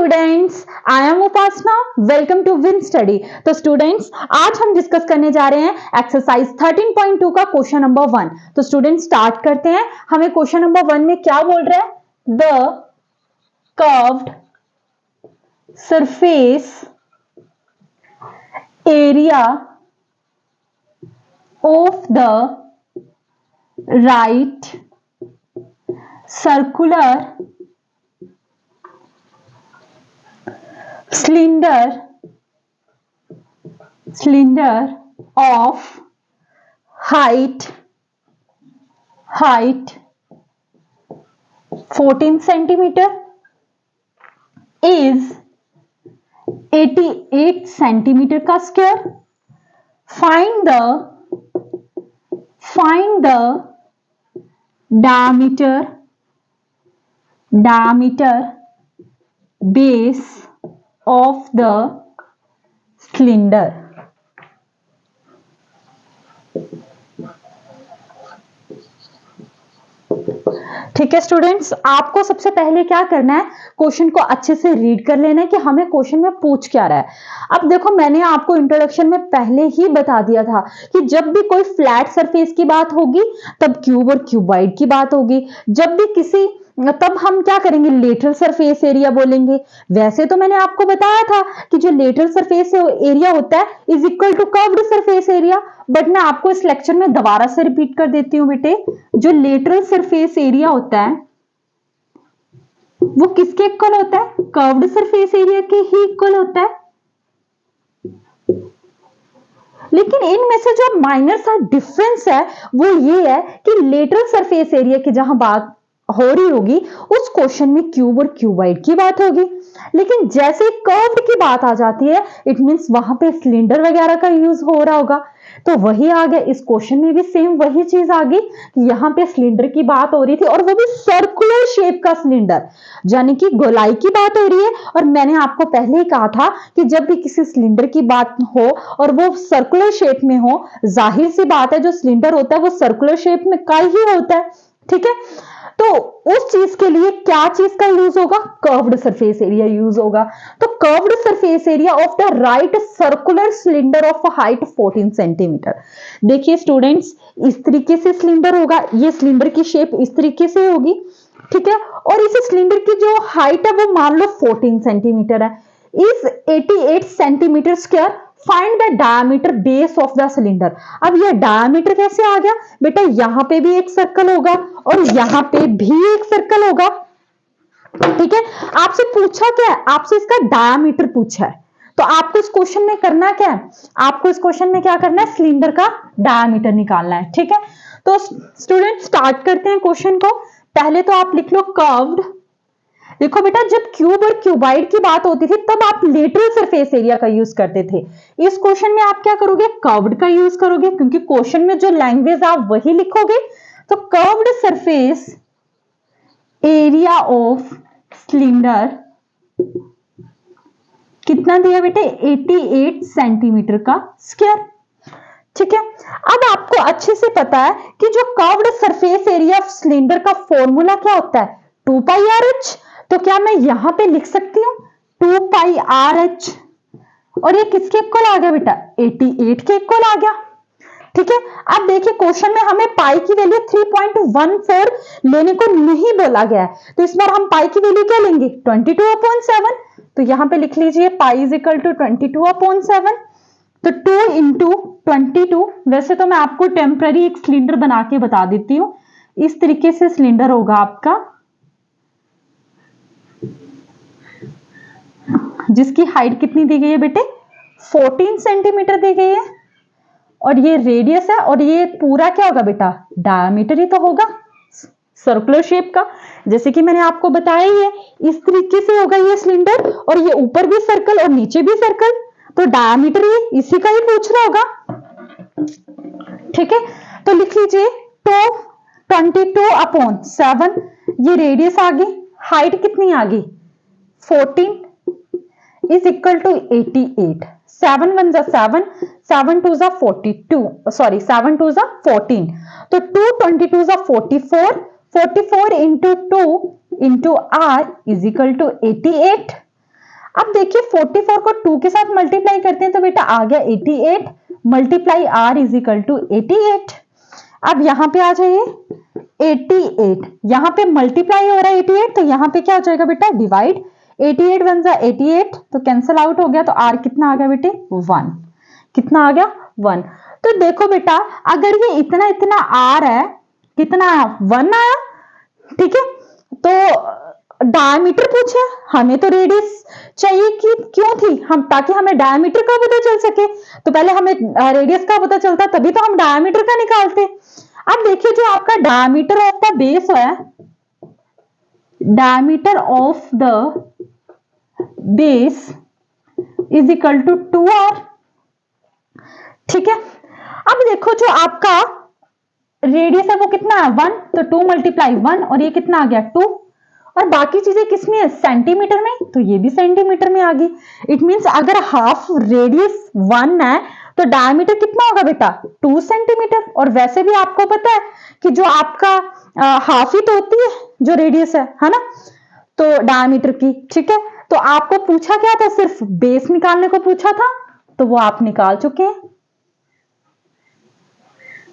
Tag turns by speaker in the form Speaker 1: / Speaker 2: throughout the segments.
Speaker 1: Students, I am Upasana. Welcome to win study. तो students, आज हम डिस्कस करने जा रहे हैं एक्सरसाइज 13.2 का क्वेश्चन नंबर 1। तो स्टूडेंट्स स्टार्ट करते हैं। हमें क्वेश्चन नंबर 1 में क्या बोल रहा है? The curved surface area of the right circular cylinder of height 14 centimeter is 88 centimeter का square. find the diameter base of the cylinder। ठीक है स्टूडेंट्स, आपको सबसे पहले क्या करना है, क्वेश्चन को अच्छे से रीड कर लेना है कि हमें क्वेश्चन में पूछ क्या रहा है। अब देखो, मैंने आपको इंट्रोडक्शन में पहले ही बता दिया था कि जब भी कोई फ्लैट सरफेस की बात होगी तब क्यूब और क्यूबॉइड की बात होगी। जब भी किसी तब हम क्या करेंगे, लेटरल सरफेस एरिया बोलेंगे। वैसे तो मैंने आपको बताया था कि जो लेटरल सरफेस एरिया होता है is equal to curved surface area, but मैं आपको इस लेक्चर में दोबारा से रिपीट कर देती हूँ बेटे। जो लेटरल सरफेस एरिया होता है वो किसके इक्वल होता है? कर्व्ड सरफेस एरिया के ही इक्वल होता है। लेकिन इनमें से जो माइनर सा डिफरेंस है वो ये है कि लेटरल सरफेस एरिया की जहां बात हो रही होगी उस क्वेश्चन में क्यूब और क्यूबॉइड की बात होगी, लेकिन जैसे कर्व्ड की बात आ जाती है इट मींस वहां पे सिलेंडर वगैरह का यूज हो रहा होगा। तो वही आ गया, इस क्वेश्चन में भी सेम वही चीज आ गई कि यहाँ पे सिलेंडर की बात हो रही थी और वो भी सर्कुलर शेप का सिलेंडर, यानी कि गोलाई की बात हो रही है। और मैंने आपको पहले ही कहा था कि जब भी किसी सिलेंडर की बात हो और वो सर्कुलर शेप में हो, जाहिर सी बात है जो सिलेंडर होता है वो सर्कुलर शेप में का ही होता है। ठीक है, तो उस चीज के लिए क्या चीज का यूज होगा? कर्व्ड सरफेस एरिया यूज होगा। तो curved surface area of the right circular cylinder of height 14 centimetre. देखिए स्टूडेंट्स, इस तरीके से सिलेंडर होगा, ये सिलेंडर की शेप इस तरीके से होगी। ठीक है, और इस सिलेंडर की जो हाइट है वो मान लो 14 सेंटीमीटर है। इस 88 centimetre square find the diameter base of the cylinder. अब ये डायमीटर कैसे आ गया बेटा? यहां पे भी एक सर्कल होगा और यहां पे भी एक सर्कल होगा। ठीक है, आपसे पूछा क्या है? आपसे इसका डायमीटर पूछा है। तो आपको इस क्वेश्चन में करना क्या है? आपको इस क्वेश्चन में क्या करना है? सिलेंडर का डायमीटर निकालना है। ठीक है, तो स्टूडेंट स्टार्ट करते हैं क्वेश्चन को। पहले तो आप लिख लो कर्व्ड। देखो बेटा, जब क्यूब और क्यूबॉइड की बात होती थी तब आप लेटरल सरफेस एरिया का यूज करते थे। इस क्वेश्चन में आप क्या करोगे? कर्व्ड का यूज करोगे, क्योंकि क्वेश्चन में जो लैंग्वेज आप वही लिखोगे। तो curved surface area of cylinder कितना दिया बेटे? 88 सेंटीमीटर का स्क्वायर। ठीक है, अब आपको अच्छे से पता है कि जो curved surface area of cylinder का फॉर्मूला क्या होता है? 2 पाई आर एच। तो क्या मैं यहां पे लिख सकती हूं 2 पाई आर एच, और ये किसके इक्वल आ गया बेटा? 88 के इक्वल आ गया। ठीक है, अब देखिए क्वेश्चन में हमें पाई की वैल्यू 3.14 लेने को नहीं बोला गया है, तो इस बार हम पाई की वैल्यू क्या लेंगे? 22/7। तो यहां पे लिख लीजिए पाई इज इक्वल टू 22/7। तो 2 इंटू 22, वैसे तो मैं आपको टेम्पररी एक सिलेंडर बना के बता देती हूं। इस तरीके से सिलेंडर होगा आपका, जिसकी हाइट कितनी दी गई है बेटे? 14 सेंटीमीटर दी गई है, और ये रेडियस है, और ये पूरा क्या होगा बेटा? डायमीटर ही तो होगा सर्कुलर शेप का, जैसे कि मैंने आपको बताया ही है। इस तरीके से होगा ये सिलेंडर, और ये ऊपर भी सर्कल और नीचे भी सर्कल, तो डायमीटर ही इसी का ही पूछ रहा होगा। ठीक है, तो लिख लीजिए 22/7, ये रेडियस आ गई, हाइट कितनी आ गई? 14 इज इक्वल टू 88। 7 1 जा 7, 7 2 जा 42, सॉरी 7 2 जा 14, तो 2 22 जा 44 into 2 into r is equal to 88। अब देखिए 44 को 2 के साथ मल्टीप्लाई करते हैं तो बेटा आ गया 88 multiply r is equal to 88। अब यहां पे आ जाइए 88, यहां पे मल्टीप्लाई हो रहा है 88, तो यहां पे क्या हो जाएगा बेटा डिवाइड, 88 वन जा 88 तो कैंसिल आउट हो गया, तो r कितना आ गया बेटे 1, कितना आ गया 1। तो देखो बेटा अगर ये इतना इतना r है, कितना आया 1 आया, ठीक है। तो डायमीटर पूछे, हमें तो रेडियस चाहिए कि क्यों थी हम, ताकि हमें डायमीटर का पता चल सके, तो पहले हमें रेडियस का पता चलता तभी तो हम डायमीटर का निकालते। अब देखिए जो आपका डायमीटर ऑफ द बेस है, diameter of the base is equal to 2r, ठीक है। अब देखो जो आपका रेडियस है वो कितना है 1, तो 2 मल्टीप्लाई 1 और ये कितना आ गया 2, और बाकी चीजें किसमें है सेंटीमीटर में, तो ये भी सेंटीमीटर में आ गई। इट मींस अगर हाफ रेडियस 1 है तो डायमीटर कितना होगा बेटा 2 सेंटीमीटर, और वैसे भी आपको पता है कि जो आपका हाफ ही तो होती है जो रेडियस है ना, तो डायमीटर की, ठीक है। तो आपको पूछा क्या था, सिर्फ बेस निकालने को पूछा था, तो वो आप निकाल चुके हैं,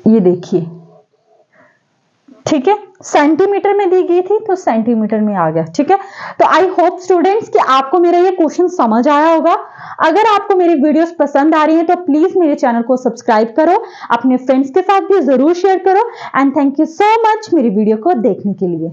Speaker 1: ये देखिए, ठीक है। सेंटीमीटर में दी गई थी तो सेंटीमीटर में आ गया, ठीक है। तो आई होप स्टूडेंट्स कि आपको मेरा ये क्वेश्चन समझ आया होगा। अगर आपको मेरी वीडियोस पसंद आ रही हैं तो प्लीज मेरे चैनल को सब्सक्राइब करो, अपने फ्रेंड्स के साथ भी जरूर शेयर करो, and thank you so much मेरी वीडियो को देखने के लिए।